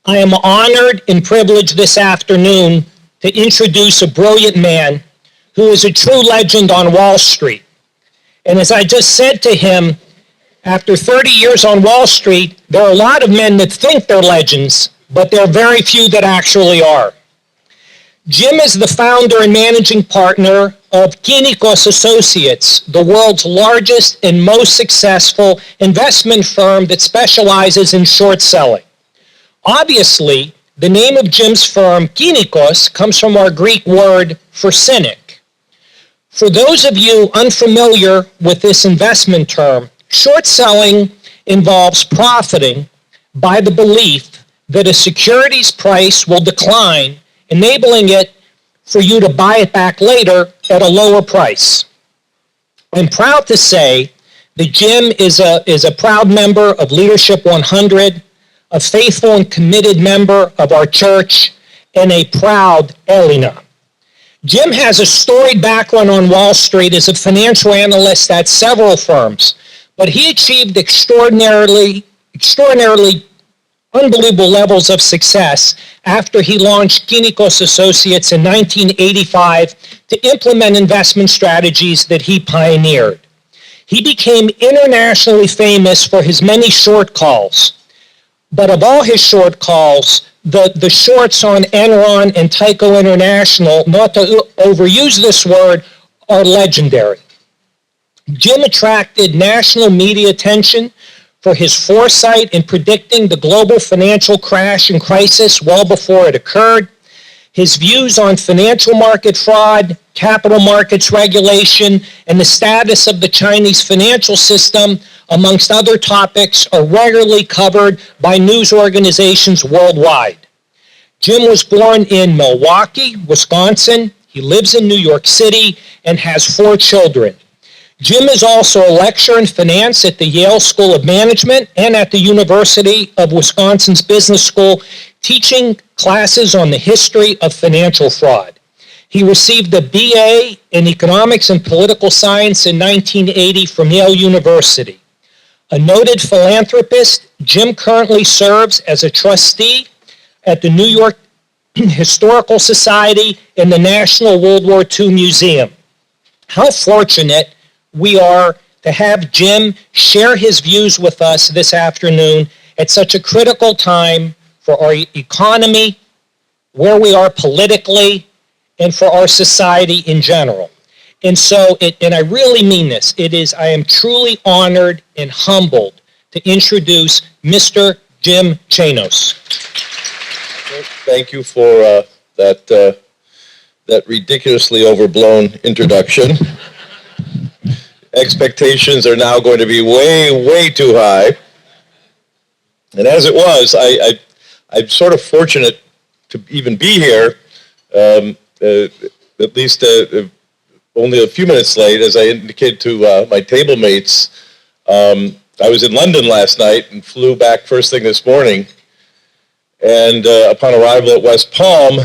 I am honored and privileged this afternoon to introduce a brilliant man who is a true legend on Wall Street. And as I just said to him, after 30 years on Wall Street, there are a lot of men that think they're legends, but there are very few that actually are. Jim is the founder and managing partner of Panagos Associates, the world's largest and most successful investment firm that specializes in short selling. Obviously, the name of Jim's firm, Panagos, comes from our Greek word for cynic. For those of you unfamiliar with this investment term, short selling involves profiting by the belief that a security's price will decline, enabling it for you to buy it back later at a lower price. I'm proud to say that Jim is a proud member of Leadership 100, a faithful and committed member of our church, and a proud Elena. Jim has a storied background on Wall Street as a financial analyst at several firms, but he achieved extraordinarily unbelievable levels of success after he launched Panagos Associates in 1985 to implement investment strategies that he pioneered. He became internationally famous for his many short calls, but of all his short calls, the shorts on Enron and Tyco International, not to overuse this word, are legendary. Jim attracted national media attention for his foresight in predicting the global financial crash and crisis well before it occurred, his views on financial market fraud, capital markets regulation, and the status of the Chinese financial system, amongst other topics, are regularly covered by news organizations worldwide. Jim was born in Milwaukee, Wisconsin. He lives in New York City and has 4 children. Jim is also a lecturer in finance at the Yale School of Management and at the University of Wisconsin's Business School, teaching classes on the history of financial fraud. He received a BA in Economics and Political Science in 1980 from Yale University. A noted philanthropist, Jim currently serves as a trustee at the New York Historical Society and the National World War II Museum. How fortunate we are to have Jim share his views with us this afternoon at such a critical time for our economy, where we are politically, and for our society in general. And so, and I really mean this, I am truly honored and humbled to introduce Mr. Jim Chanos. Thank you for that ridiculously overblown introduction. Expectations are now going to be way, way too high. And as it was, I'm sort of fortunate to even be here, at least only a few minutes late, as I indicated to my table mates. I was in London last night and flew back first thing this morning. And upon arrival at West Palm,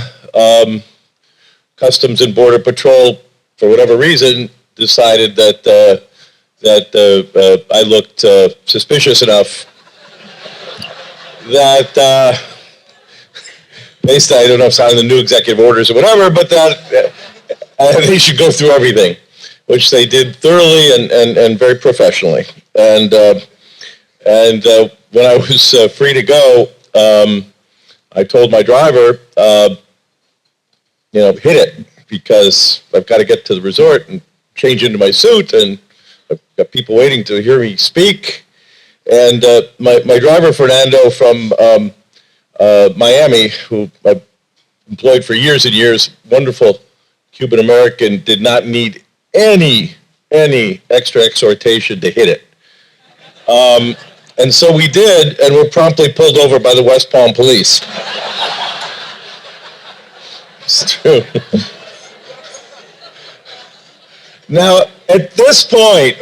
Customs and Border Patrol, for whatever reason, decided that I looked suspicious enough that based on, I don't know if it's on the new executive orders or whatever, but that they should go through everything, which they did thoroughly and very professionally. And when I was free to go, I told my driver, hit it, because I've got to get to the resort and change into my suit, and I've got people waiting to hear me speak. And my driver, Fernando, from Miami, who I've employed for years and years, wonderful Cuban-American, did not need any extra exhortation to hit it. And so we did, and were promptly pulled over by the West Palm police. It's true. Now, at this point,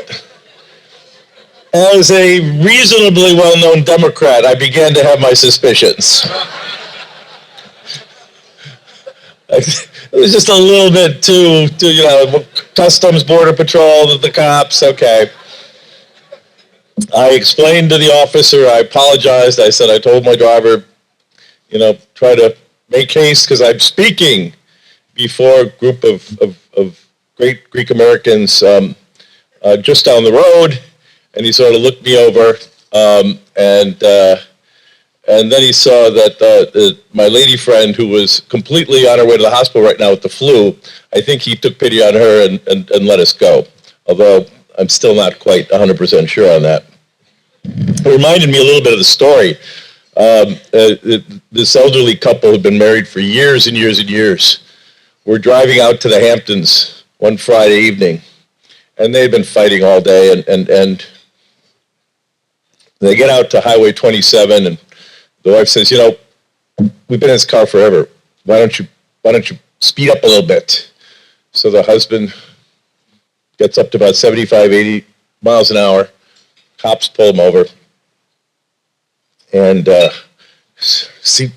as a reasonably well-known Democrat, I began to have my suspicions. It was just a little bit too Customs, Border Patrol, the cops, okay. I explained to the officer, I apologized. I said, I told my driver, try to make haste because I'm speaking before a group of great Greek Americans just down the road, and he sort of looked me over, and then he saw that my lady friend, who was completely on her way to the hospital right now with the flu, I think he took pity on her and let us go, although I'm still not quite 100% sure on that. It reminded me a little bit of the story. This elderly couple had been married for years and years and years. We're driving out to the Hamptons one Friday evening, and they'd been fighting all day, and they get out to Highway 27, and the wife says, we've been in this car forever. Why don't you speed up a little bit? So the husband gets up to about 75, 80 miles an hour. Cops pull him over. And see,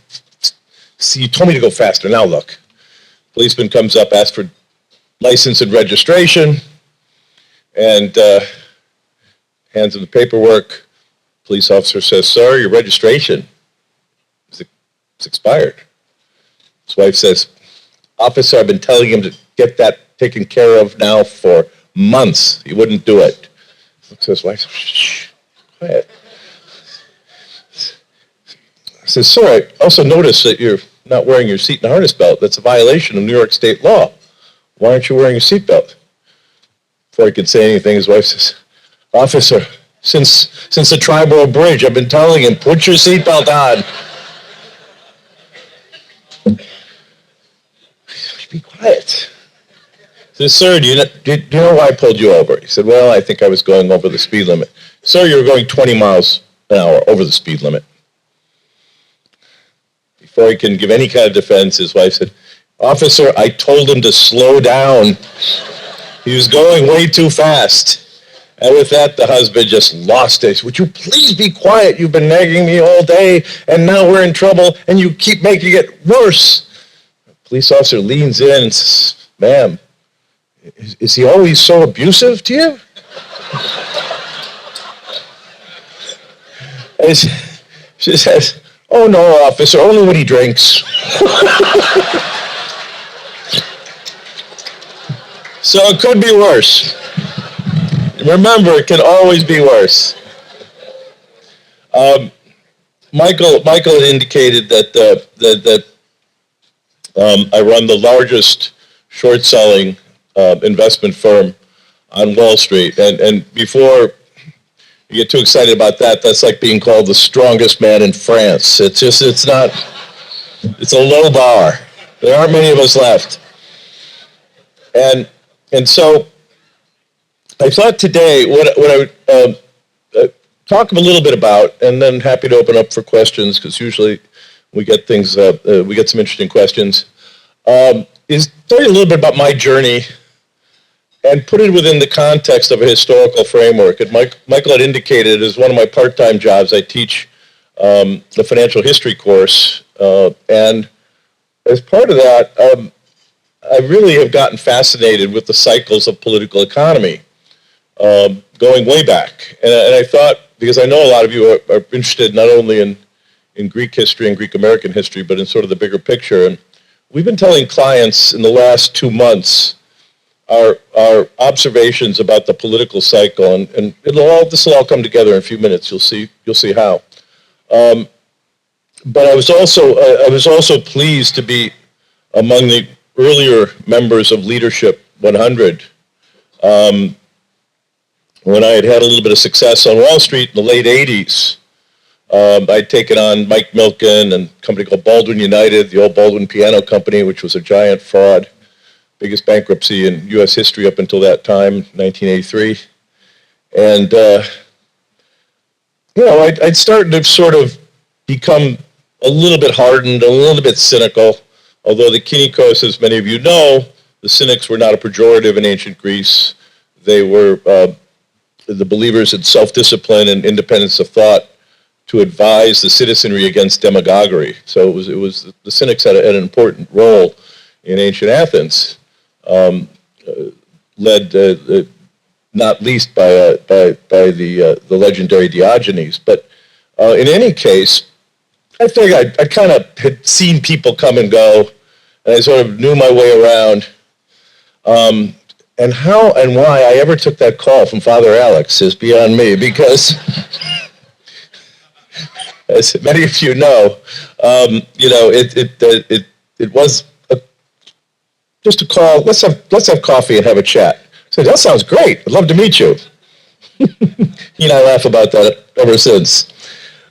you told me to go faster. Now look. Policeman comes up, asks for license and registration, and hands him the paperwork. Police officer says, "Sir, your registration is expired." His wife says, "Officer, I've been telling him to get that taken care of now for months. He wouldn't do it." Looks at his wife, "Shh, quiet." I says, "Sir, I also noticed that you're not wearing your seat and harness belt. That's a violation of New York state law. Why aren't you wearing your seatbelt?" Before he could say anything, his wife says, "Officer, since the Triborough Bridge, I've been telling him, put your seatbelt on." Be quiet. I said, "Sir, do you know why I pulled you over?" He said, "Well, I think I was going over the speed limit." "Sir, you were going 20 miles an hour over the speed limit." Before he can give any kind of defense, his wife said, "Officer, I told him to slow down. He was going way too fast." And with that, the husband just lost it. "Would you please be quiet? You've been nagging me all day, and now we're in trouble, and you keep making it worse." The police officer leans in and says, "Ma'am, is he always so abusive to you?" And she says, "Oh, no, officer, only when he drinks." So it could be worse. Remember, it can always be worse. Michael had indicated that I run the largest short-selling investment firm on Wall Street, and before you get too excited about that, that's like being called the strongest man in France. It's a low bar. There aren't many of us left. And so I thought today what I would talk a little bit about, and then happy to open up for questions, because usually we get things, we get some interesting questions, is tell you a little bit about my journey and put it within the context of a historical framework. And Michael had indicated, as one of my part-time jobs, I teach the financial history course, and as part of that, I really have gotten fascinated with the cycles of political economy, going way back. And I thought, because I know a lot of you are interested not only in Greek history and Greek American history, but in sort of the bigger picture. And we've been telling clients in the last 2 months our observations about the political cycle, and this will all come together in a few minutes. You'll see how. But I was also pleased to be among the earlier members of Leadership 100. When I had a little bit of success on Wall Street in the late 80s, I'd taken on Mike Milken and a company called Baldwin United, the old Baldwin Piano Company, which was a giant fraud, biggest bankruptcy in U.S. history up until that time, 1983. And, I'd started to sort of become a little bit hardened, a little bit cynical, although the Kynikos, as many of you know, the cynics were not a pejorative in ancient Greece. They were the believers in self-discipline and independence of thought to advise the citizenry against demagoguery. So it was the cynics had an important role in ancient Athens, led not least by the legendary Diogenes. But in any case, I figured I kind of had seen people come and go, and I sort of knew my way around. And how and why I ever took that call from Father Alex is beyond me, because as many of you know, it was just a call. Let's have coffee and have a chat. I said, that sounds great. I'd love to meet you. He and I laugh about that ever since.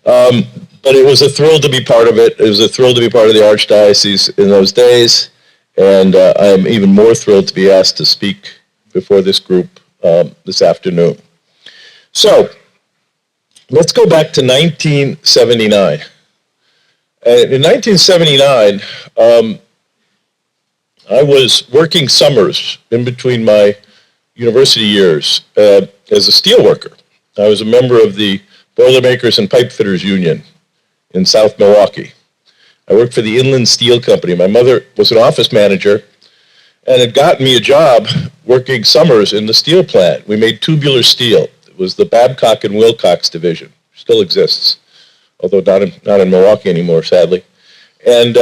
But it was a thrill to be part of it. It was a thrill to be part of the Archdiocese in those days. And I am even more thrilled to be asked to speak before this group this afternoon. So, let's go back to 1979. In 1979, I was working summers in between my university years as a steel worker. I was a member of the Boilermakers and Pipe Fitters Union in South Milwaukee. I worked for the Inland Steel Company. My mother was an office manager and had gotten me a job working summers in the steel plant. We made tubular steel. It was the Babcock and Wilcox division. Still exists, although not in Milwaukee anymore, sadly. And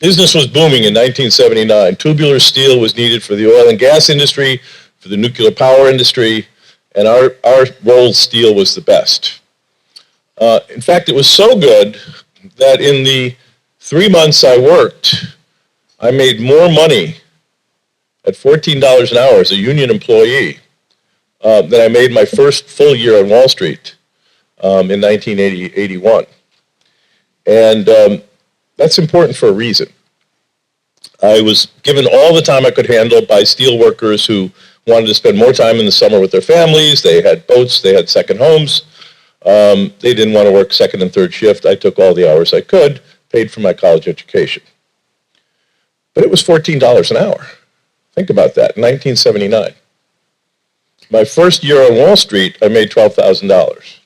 business was booming in 1979. Tubular steel was needed for the oil and gas industry, for the nuclear power industry, and our rolled steel was the best. In fact, it was so good that in the 3 months I worked, I made more money at $14 an hour as a union employee than I made my first full year on Wall Street in 1981. And that's important for a reason. I was given all the time I could handle by steel workers who wanted to spend more time in the summer with their families. They had boats, they had second homes. They didn't want to work second and third shift. I took all the hours I could, paid for my college education. But it was $14 an hour. Think about that, in 1979. My first year on Wall Street, I made $12,000.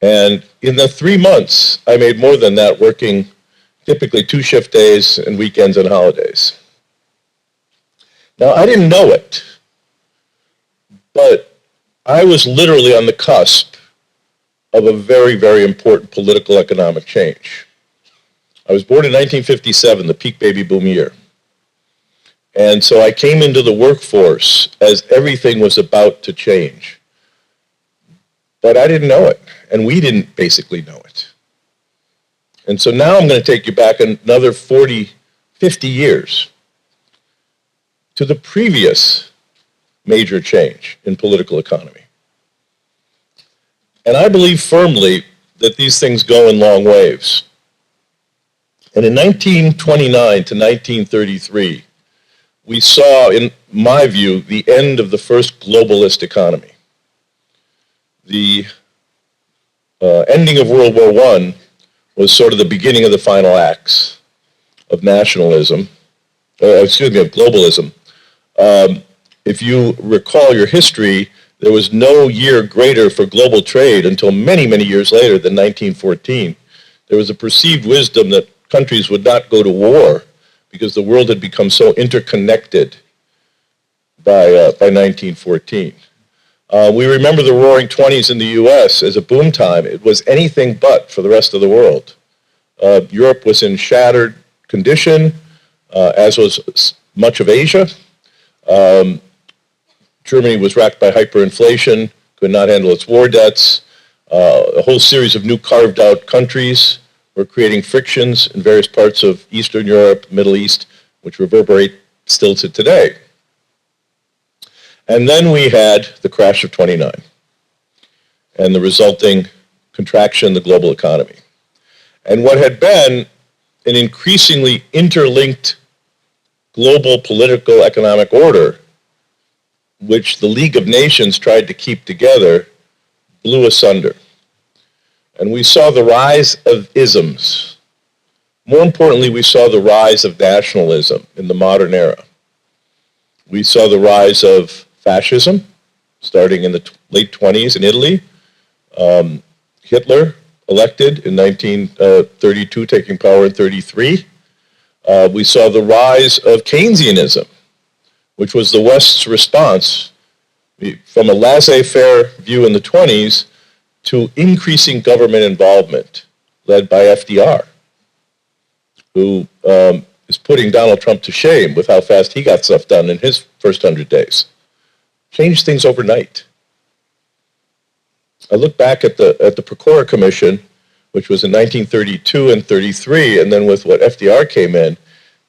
And in the 3 months, I made more than that working typically 2 shift days and weekends and holidays. Now, I didn't know it, but I was literally on the cusp of a very, very important political economic change. I was born in 1957, the peak baby boom year. And so I came into the workforce as everything was about to change. But I didn't know it, and we didn't basically know it. And so now I'm going to take you back another 40, 50 years to the previous major change in political economy. And I believe firmly that these things go in long waves. And in 1929 to 1933, we saw, in my view, the end of the first globalist economy. The ending of World War I was sort of the beginning of the final acts of nationalism, of globalism. If you recall your history, there was no year greater for global trade until many, many years later than 1914. There was a perceived wisdom that countries would not go to war because the world had become so interconnected by 1914. We remember the Roaring '20s in the U.S. as a boom time. It was anything but for the rest of the world. Europe was in shattered condition, as was much of Asia. Germany was racked by hyperinflation, could not handle its war debts. A whole series of new carved-out countries were creating frictions in various parts of Eastern Europe, Middle East, which reverberate still to today. And then we had the crash of '29 and the resulting contraction in the global economy. And what had been an increasingly interlinked global political economic order, which the League of Nations tried to keep together, blew asunder. And we saw the rise of isms. More importantly, we saw the rise of nationalism in the modern era. We saw the rise of fascism, starting in the late 20s in Italy. Hitler, elected in 1932, taking power in 33. We saw the rise of Keynesianism, which was the West's response from a laissez-faire view in the 20s to increasing government involvement led by FDR, who is putting Donald Trump to shame with how fast he got stuff done in his first 100 days. Changed things overnight. I look back at the Pecora Commission, which was in 1932 and 33, and then with what FDR came in.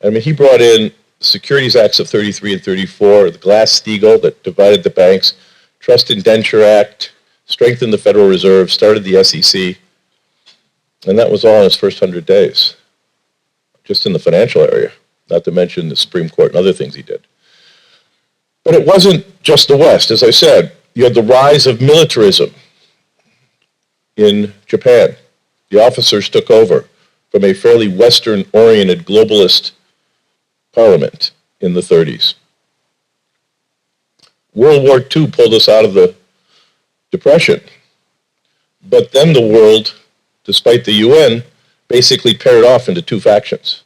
I mean, he brought in Securities Acts of 33 and 34, the Glass-Steagall that divided the banks, Trust Indenture Act, strengthened the Federal Reserve, started the SEC, and that was all in his first 100 days, just in the financial area, not to mention the Supreme Court and other things he did. But it wasn't just the West. As I said, you had the rise of militarism in Japan. The officers took over from a fairly Western-oriented globalist parliament in the 30s. World War II pulled us out of the Depression. But then the world, despite the UN, basically paired off into two factions,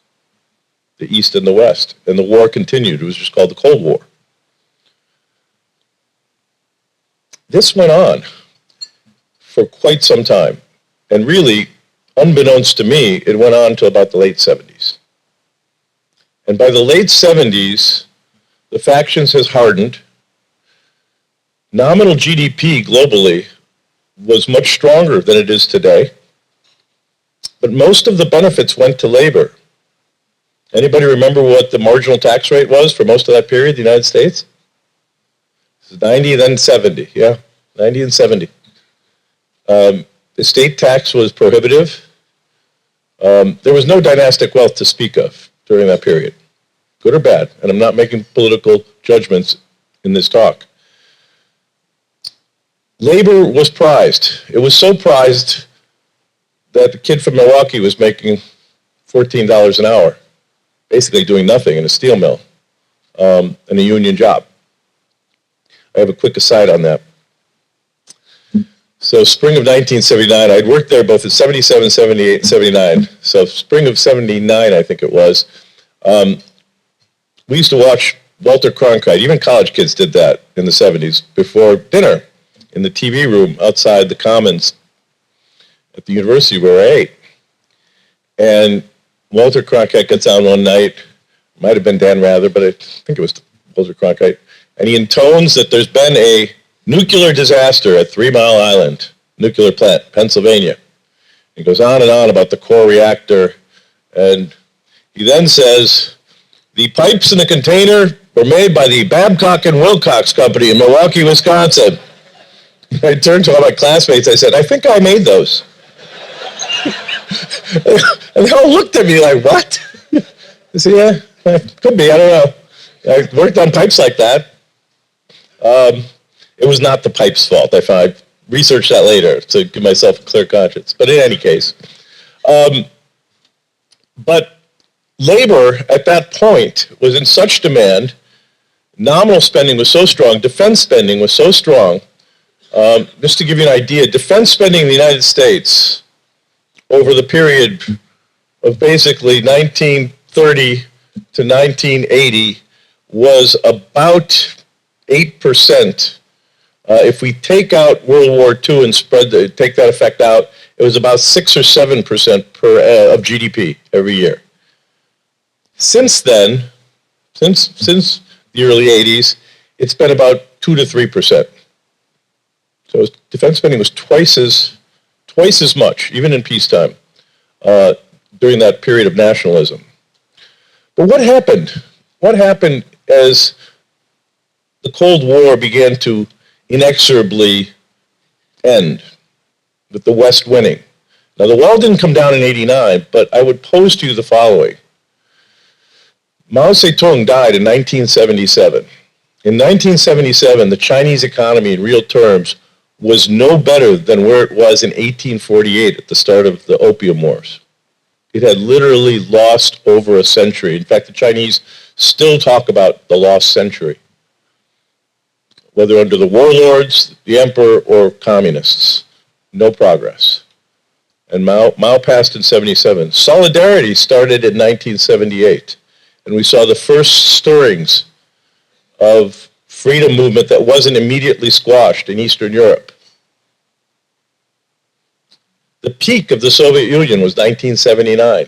the East and the West. And the war continued. It was just called the Cold War. This went on for quite some time. And really, unbeknownst to me, it went on to about the late 70s. And by the late 70s, the factions has hardened. Nominal GDP globally was much stronger than it is today. But most of the benefits went to labor. Anybody remember what the marginal tax rate was for most of that period in the United States? It was 90, then 70, yeah, 90 and 70. The state tax was prohibitive. There was no dynastic wealth to speak of during that period, good or bad, and I'm not making political judgments in this talk. Labor was prized. It was so prized that the kid from Milwaukee was making $14 an hour, basically doing nothing in a steel mill and a union job. I have a quick aside on that. So spring of 1979, I'd worked there both in 77, 78, and 79. So spring of 79, I think it was. We used to watch Walter Cronkite. Even college kids did that in the 70s before dinner in the TV room outside the Commons at the university where I ate. And Walter Cronkite gets on one night, might have been Dan Rather, but I think it was Walter Cronkite, and he intones that there's been a nuclear disaster at 3 Mile Island nuclear plant, Pennsylvania. He goes on and on about the core reactor, and he then says, the pipes in the container were made by the Babcock and Wilcox Company in Milwaukee, Wisconsin. I turned to all my classmates, I said, I think I made those. And they all looked at me like, what? I said, yeah, could be, I don't know. I worked on pipes like that. It was not the pipe's fault. I researched that later to give myself a clear conscience. But in any case, but labor at that point was in such demand, nominal spending was so strong, defense spending was so strong. Just to give you an idea, defense spending in the United States over the period of basically 1930 to 1980 was about 8%. If we take out World War II and take that effect out, it was about 6 or 7% of GDP every year. Since then, since the early 80s, it's been about 2 to 3%. So defense spending was twice as much, even in peacetime, during that period of nationalism. But what happened? What happened as the Cold War began to inexorably end, with the West winning? Now, the wall didn't come down in '89, but I would pose to you the following. Mao Zedong died in 1977. In 1977, the Chinese economy in real terms was no better than where it was in 1848 at the start of the Opium Wars. It had literally lost over a century. In fact, the Chinese still talk about the lost century, whether under the warlords, the emperor, or communists. No progress. And Mao passed in 77. Solidarity started in 1978, and we saw the first stirrings of freedom movement that wasn't immediately squashed in Eastern Europe. The peak of the Soviet Union was 1979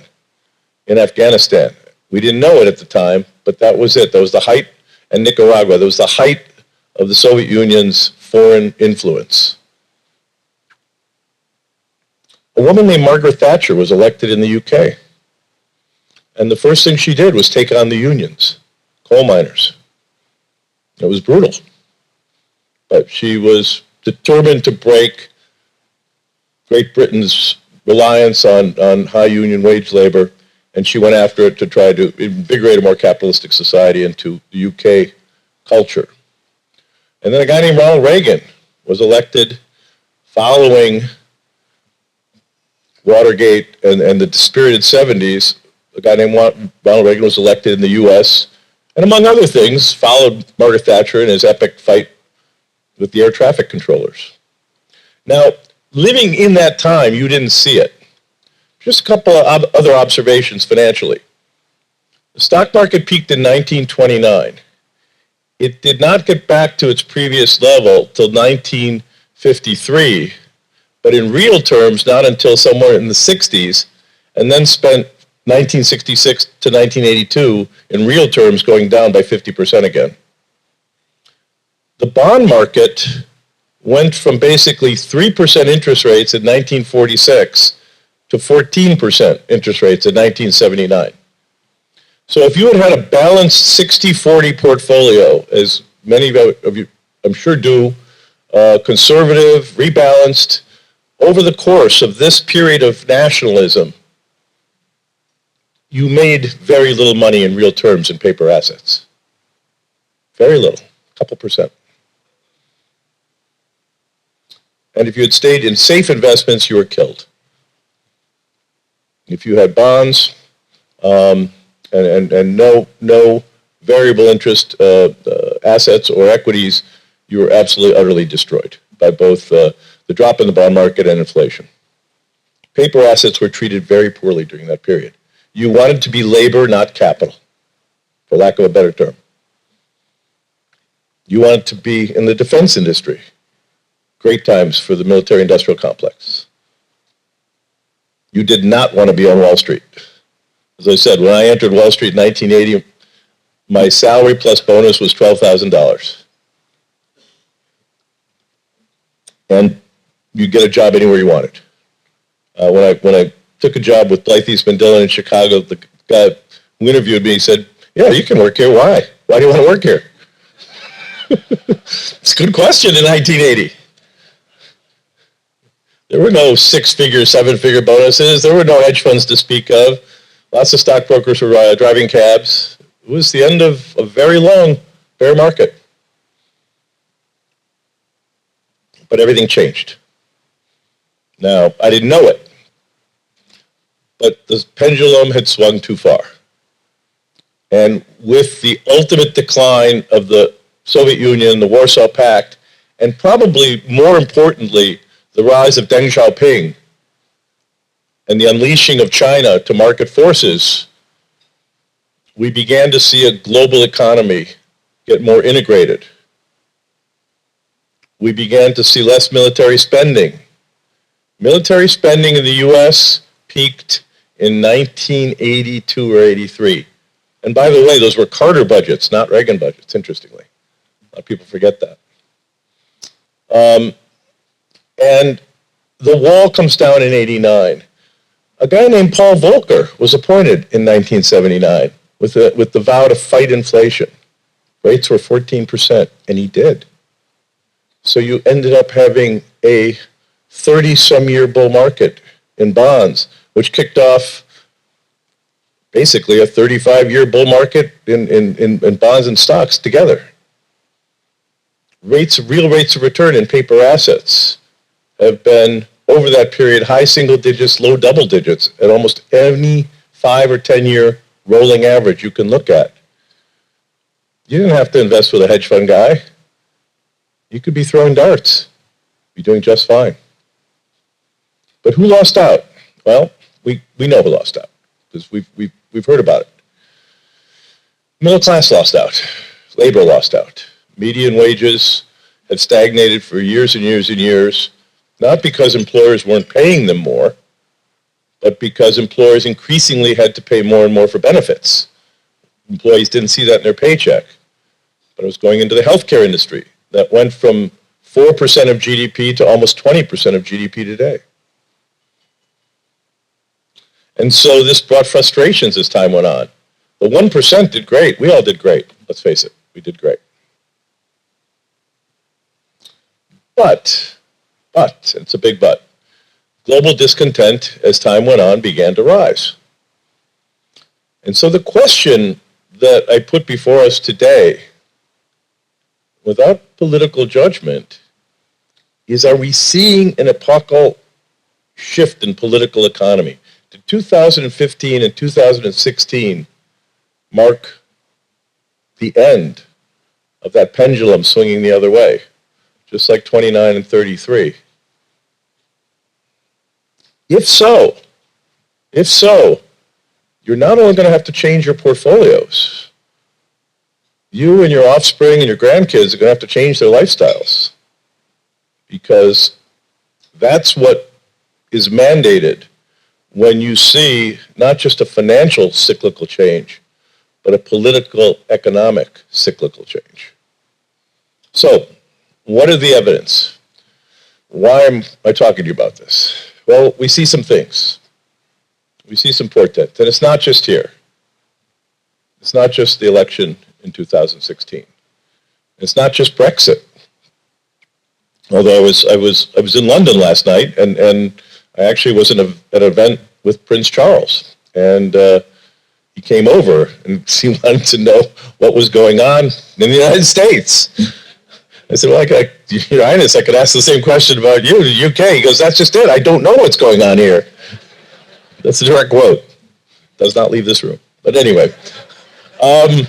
in Afghanistan. We didn't know it at the time, but that was it. That was the height, and Nicaragua, that was the height of the Soviet Union's foreign influence. A woman named Margaret Thatcher was elected in the UK. And the first thing she did was take on the unions, coal miners. It was brutal. But she was determined to break Great Britain's reliance on high union wage labor, and she went after it to try to invigorate a more capitalistic society into the UK culture. And then a guy named Ronald Reagan was elected following Watergate and the spirited 70s. A guy named Ronald Reagan was elected in the U.S., and among other things, followed Margaret Thatcher in his epic fight with the air traffic controllers. Now, living in that time, you didn't see it. Just a couple of other observations financially. The stock market peaked in 1929. It did not get back to its previous level till 1953, but in real terms, not until somewhere in the 60s, and then spent 1966 to 1982 in real terms going down by 50% again. The bond market went from basically 3% interest rates in 1946 to 14% interest rates in 1979. So if you had had a balanced 60-40 portfolio, as many of you I'm sure do, conservative, rebalanced, over the course of this period of nationalism, you made very little money in real terms in paper assets. Very little, a couple percent. And if you had stayed in safe investments, you were killed. If you had bonds and no variable interest assets or equities, you were absolutely, utterly destroyed by both the drop in the bond market and inflation. Paper assets were treated very poorly during that period. You wanted to be labor, not capital, for lack of a better term. You wanted to be in the defense industry. Great times for the military-industrial complex. You did not want to be on Wall Street. As I said, when I entered Wall Street in 1980, my salary plus bonus was $12,000. And you get a job anywhere you wanted. When I took a job with Blythe Eastman Dillon in Chicago, the guy who interviewed me said, "Yeah, you can work here. Why? Why do you want to work here?" It's a good question in 1980. There were no six-figure, seven-figure bonuses. There were no hedge funds to speak of. Lots of stockbrokers were driving cabs. It was the end of a very long bear market. But everything changed. Now, I didn't know it, but the pendulum had swung too far. And with the ultimate decline of the Soviet Union, the Warsaw Pact, and probably more importantly, the rise of Deng Xiaoping and the unleashing of China to market forces, we began to see a global economy get more integrated. We began to see less military spending. Military spending in the U.S. peaked in 1982 or 83. And by the way, those were Carter budgets, not Reagan budgets, interestingly. A lot of people forget that. And the wall comes down in 89. A guy named Paul Volcker was appointed in 1979 with the vow to fight inflation. Rates were 14%, and he did. So you ended up having a 30-some-year bull market in bonds, which kicked off basically a 35-year bull market in bonds and stocks together. Real rates of return in paper assets have been, over that period, high single digits, low double digits at almost any 5 or 10-year rolling average you can look at. You didn't have to invest with a hedge fund guy. You could be throwing darts. Be doing just fine. But who lost out? Well, we know who lost out because we've heard about it. Middle class lost out. Labor lost out. Median wages had stagnated for years and years and years. Not because employers weren't paying them more, but because employers increasingly had to pay more and more for benefits. Employees didn't see that in their paycheck, but it was going into the healthcare industry that went from 4% of GDP to almost 20% of GDP today. And so this brought frustrations as time went on. The 1% did great. We all did great. Let's face it, we did great. But, it's a big but, global discontent as time went on began to rise. And so the question that I put before us today, without political judgment, is, are we seeing an epochal shift in political economy? Did 2015 and 2016 mark the end of that pendulum swinging the other way, just like 29 and 33? If so, you're not only going to have to change your portfolios, you and your offspring and your grandkids are going to have to change their lifestyles, because that's what is mandated when you see not just a financial cyclical change, but a political, economic cyclical change. So, what are the evidence? Why am I talking to you about this? Well, we see some things. We see some portent, and it's not just here. It's not just the election in 2016. It's not just Brexit. Although I was in London last night, and I actually was at an event with Prince Charles, and he came over and he wanted to know what was going on in the United States. I said, well, Your Highness, I could ask the same question about you, the UK. He goes, that's just it. I don't know what's going on here. That's a direct quote. Does not leave this room. But anyway, that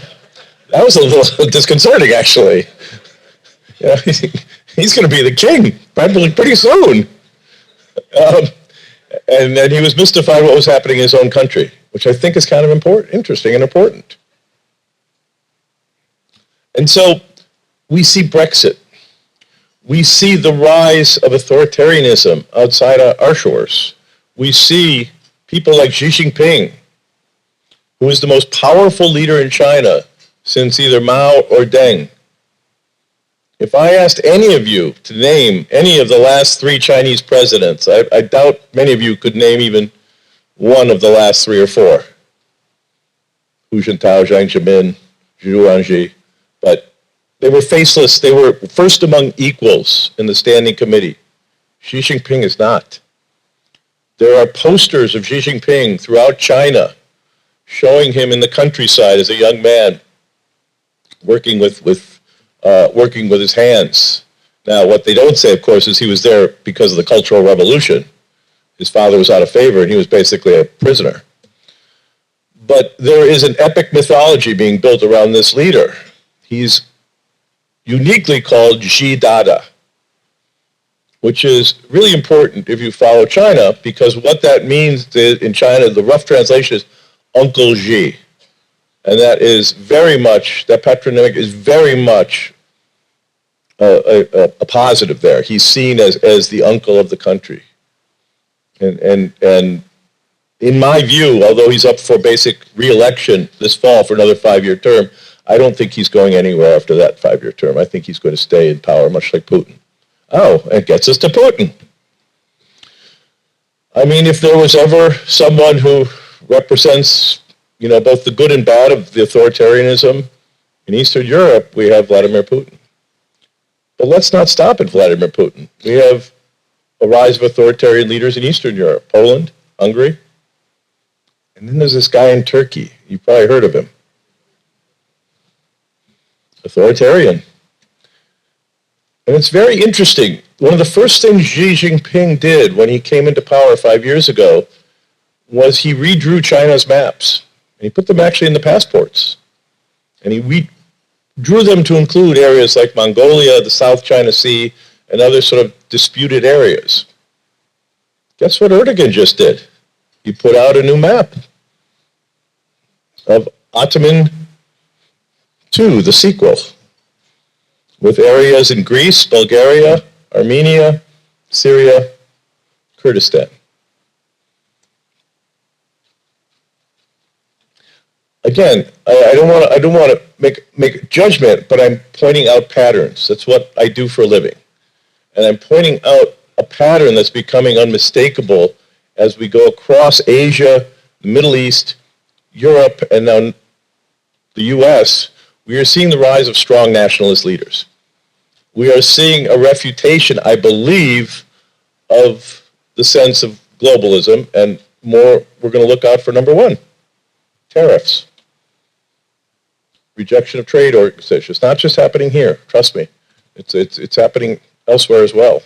was a little disconcerting, actually. Yeah, he's going to be the king probably pretty soon. And then he was mystified what was happening in his own country, which I think is kind of interesting and important. And so we see Brexit. We see the rise of authoritarianism outside our shores. We see people like Xi Jinping, who is the most powerful leader in China since either Mao or Deng. If I asked any of you to name any of the last 3 Chinese presidents, I doubt many of you could name even one of the last 3 or 4. Hu Jintao, Jiang Zemin, Zhu Guangxi, but they were faceless. They were first among equals in the standing committee. Xi Jinping is not. There are posters of Xi Jinping throughout China showing him in the countryside as a young man working with his hands. Now, what they don't say, of course, is he was there because of the Cultural Revolution. His father was out of favor, and he was basically a prisoner. But there is an epic mythology being built around this leader. He's uniquely called Xi Dada, which is really important if you follow China, because what that means in China, the rough translation is Uncle Xi. And that is very much, that patronymic is very much a positive there. He's seen as the uncle of the country. And in my view, although he's up for basic re-election this fall for another 5-year term, I don't think he's going anywhere after that 5-year term. I think he's going to stay in power, much like Putin. Oh, it gets us to Putin. I mean, if there was ever someone who represents, both the good and bad of the authoritarianism in Eastern Europe, we have Vladimir Putin. But let's not stop at Vladimir Putin. We have a rise of authoritarian leaders in Eastern Europe, Poland, Hungary. And then there's this guy in Turkey. You've probably heard of him. Authoritarian. And it's very interesting. One of the first things Xi Jinping did when he came into power 5 years ago was he redrew China's maps. And he put them actually in the passports. And he redrew them to include areas like Mongolia, the South China Sea, and other sort of disputed areas. Guess what Erdogan just did? He put out a new map of Ottoman II, the sequel, with areas in Greece, Bulgaria, Armenia, Syria, Kurdistan. Again, I don't want to make a judgment, but I'm pointing out patterns. That's what I do for a living. And I'm pointing out a pattern that's becoming unmistakable as we go across Asia, the Middle East, Europe, and now the US. We are seeing the rise of strong nationalist leaders. We are seeing a refutation, I believe, of the sense of globalism, and more, we're going to look out for number one, tariffs. Rejection of trade organizations. It's not just happening here, trust me. It's happening elsewhere as well.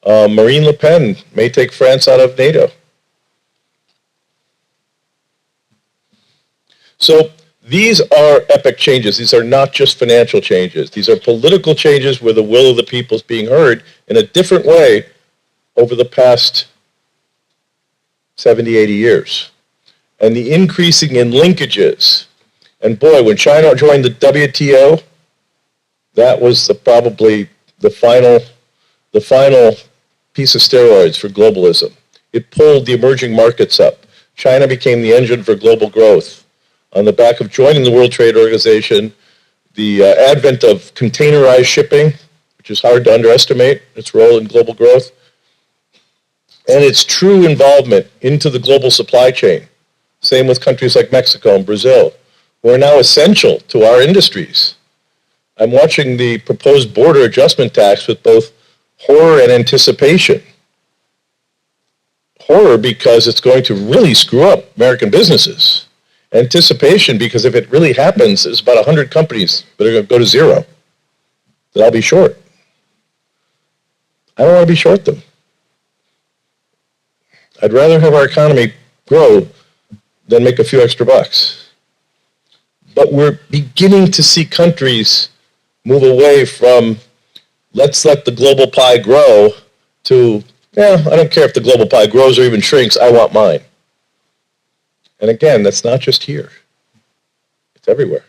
Marine Le Pen may take France out of NATO. So these are epic changes. These are not just financial changes. These are political changes where the will of the people is being heard in a different way over the past 70, 80 years. And the increasing in linkages. And boy, when China joined the WTO, that was probably the final piece of steroids for globalism. It pulled the emerging markets up. China became the engine for global growth. On the back of joining the World Trade Organization, the advent of containerized shipping, which is hard to underestimate, its role in global growth, and its true involvement into the global supply chain. Same with countries like Mexico and Brazil, who are now essential to our industries. I'm watching the proposed border adjustment tax with both horror and anticipation. Horror because it's going to really screw up American businesses. Anticipation because if it really happens, there's about 100 companies that are going to go to zero that I'll be short. I don't want to be short them. I'd rather have our economy grow than make a few extra bucks. But we're beginning to see countries move away from let's let the global pie grow to, I don't care if the global pie grows or even shrinks, I want mine. And again, that's not just here. It's everywhere.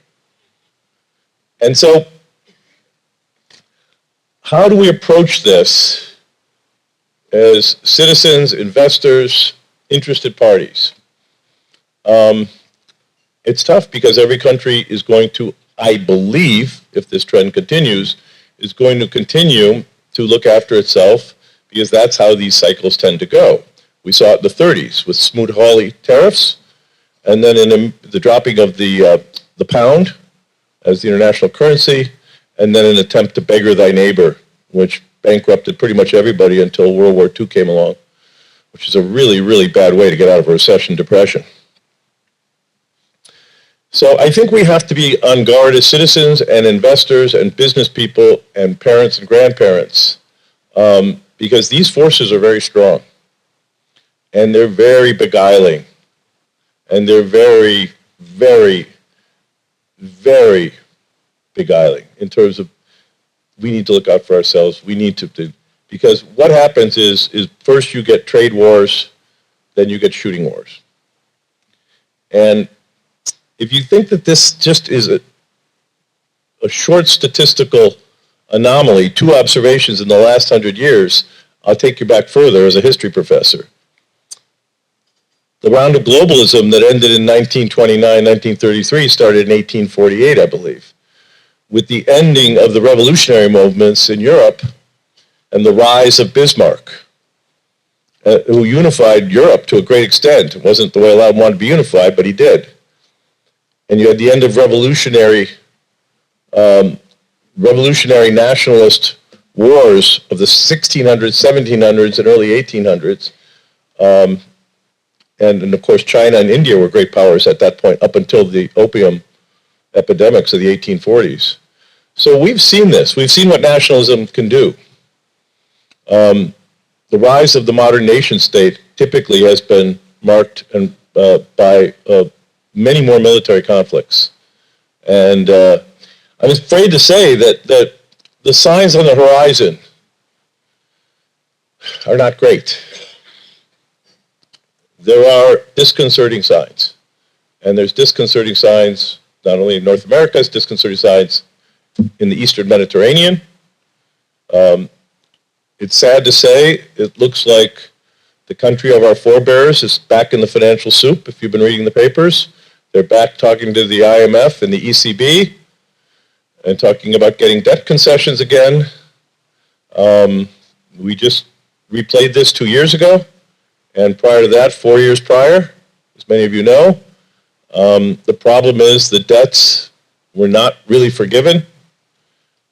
And so, how do we approach this as citizens, investors, interested parties? It's tough because every country is going to, I believe, if this trend continues, is going to continue to look after itself because that's how these cycles tend to go. We saw it in the 30s with Smoot-Hawley tariffs, and then in the dropping of the pound as the international currency, and then an attempt to beggar thy neighbor, which bankrupted pretty much everybody until World War II came along, which is a really, really bad way to get out of a recession, depression. So I think we have to be on guard as citizens and investors and business people and parents and grandparents because these forces are very strong and they're very beguiling and they're very, very, very beguiling in terms of we need to look out for ourselves. We need to do, because what happens is first you get trade wars, then you get shooting wars. And if you think that this just is a short statistical anomaly, two observations in the last 100 years, I'll take you back further as a history professor. The round of globalism that ended in 1929, 1933 started in 1848, I believe, with the ending of the revolutionary movements in Europe and the rise of Bismarck, who unified Europe to a great extent. It wasn't the way a lot of them wanted to be unified, but he did. And you had the end of revolutionary nationalist wars of the 1600s, 1700s, and early 1800s. And of course, China and India were great powers at that point, up until the opium epidemics of the 1840s. So we've seen this. We've seen what nationalism can do. The rise of the modern nation state typically has been marked by many more military conflicts. And I'm afraid to say that the signs on the horizon are not great. There are disconcerting signs. And there's disconcerting signs not only in North America, there's disconcerting signs in the Eastern Mediterranean. It's sad to say, it looks like the country of our forebears is back in the financial soup. If you've been reading the papers, they're back talking to the IMF and the ECB and talking about getting debt concessions again. We just replayed this 2 years ago, and prior to that, 4 years prior, as many of you know. The problem is the debts were not really forgiven,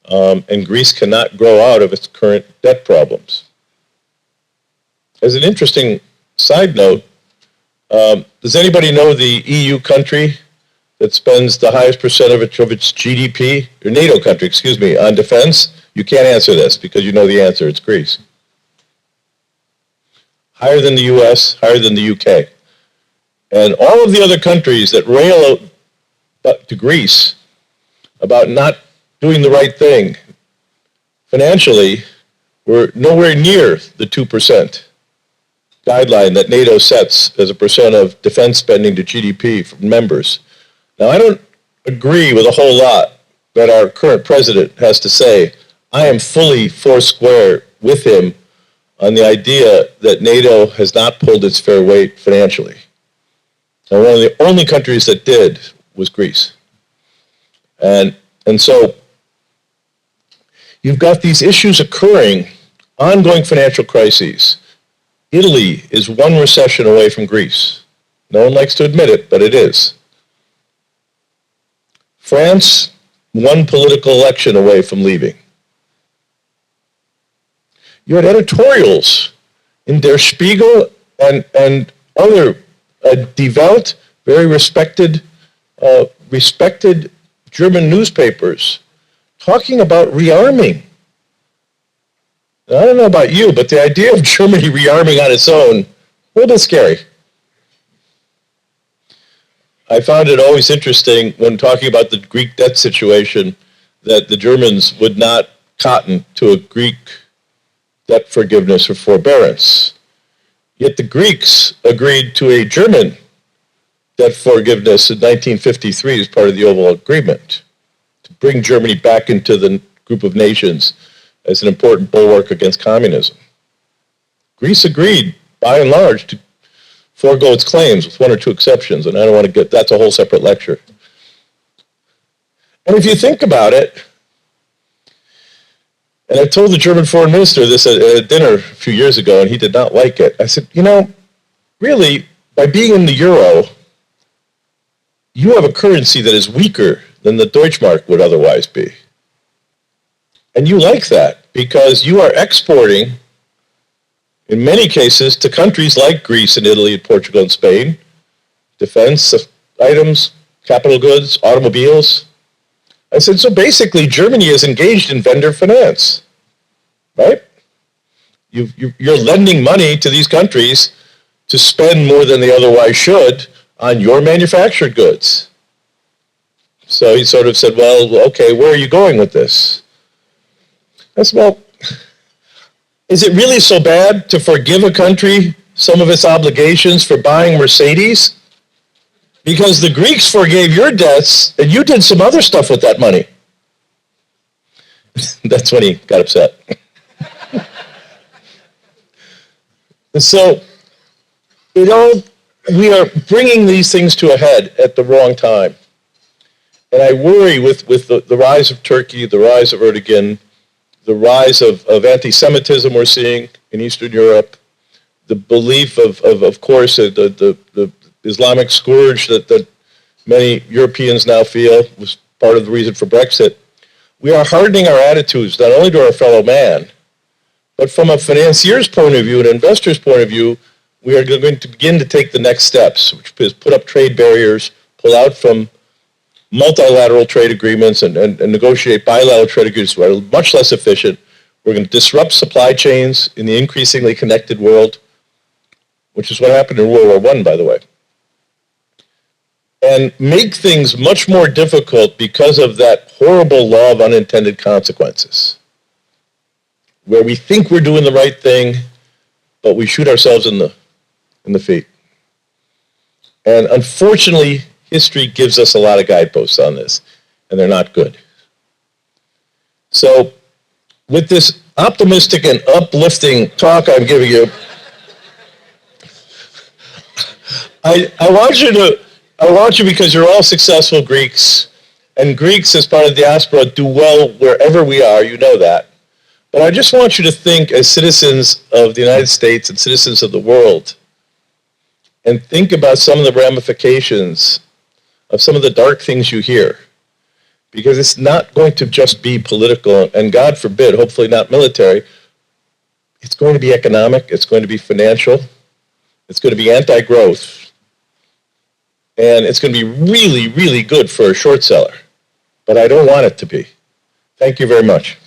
and Greece cannot grow out of its current debt problems. As an interesting side note, does anybody know the EU country that spends the highest percentage of its GDP, or NATO country, excuse me, on defense? You can't answer this because you know the answer, it's Greece. Higher than the US, higher than the UK. And all of the other countries that rail out to Greece about not doing the right thing financially were nowhere near the 2% guideline that NATO sets as a percent of defense spending to GDP from members. Now, I don't agree with a whole lot that our current president has to say. I am fully foursquare with him on the idea that NATO has not pulled its fair weight financially. And one of the only countries that did was Greece. And so you've got these issues occurring, ongoing financial crises. Italy is one recession away from Greece. No one likes to admit it, but it is. France, one political election away from leaving. You had editorials in Der Spiegel and other devout, very respected German newspapers talking about rearming. Now, I don't know about you, but the idea of Germany rearming on its own, a little bit scary. I found it always interesting when talking about the Greek debt situation that the Germans would not cotton to a Greek debt forgiveness or forbearance. Yet the Greeks agreed to a German debt forgiveness in 1953 as part of the Oval Agreement to bring Germany back into the group of nations as an important bulwark against communism. Greece agreed, by and large, to forego its claims with one or two exceptions, and I don't want to get, that's a whole separate lecture. And if you think about it, and I told the German foreign minister this at a dinner a few years ago, and he did not like it. I said, you know, really, by being in the euro, you have a currency that is weaker than the Deutschmark would otherwise be. And you like that because you are exporting, in many cases, to countries like Greece and Italy and Portugal and Spain, defense items, capital goods, automobiles. I said, so basically Germany is engaged in vendor finance, right? You're lending money to these countries to spend more than they otherwise should on your manufactured goods. So he sort of said, well, okay, where are you going with this? I said, well, is it really so bad to forgive a country some of its obligations for buying Mercedes? Because the Greeks forgave your debts and you did some other stuff with that money. That's when he got upset. And so, we are bringing these things to a head at the wrong time. And I worry with the rise of Turkey, the rise of Erdogan, the rise of anti-Semitism we're seeing in Eastern Europe, the belief of course, the Islamic scourge that many Europeans now feel was part of the reason for Brexit. We are hardening our attitudes, not only to our fellow man, but from a financier's point of view, an investor's point of view, we are going to begin to take the next steps, which is put up trade barriers, pull out from multilateral trade agreements and negotiate bilateral trade agreements that are much less efficient. We're going to disrupt supply chains in the increasingly connected world, which is what happened in World War I, by the way. And make things much more difficult because of that horrible law of unintended consequences, where we think we're doing the right thing, but we shoot ourselves in the feet. And unfortunately, history gives us a lot of guideposts on this, and they're not good. So with this optimistic and uplifting talk I'm giving you. I want you because you're all successful Greeks, and Greeks as part of the diaspora do well wherever we are, you know that. But I just want you to think as citizens of the United States and citizens of the world, and think about some of the ramifications of some of the dark things you hear. Because it's not going to just be political, and God forbid, hopefully not military. It's going to be economic, it's going to be financial, it's going to be anti-growth. And it's going to be really, really good for a short seller. But I don't want it to be. Thank you very much.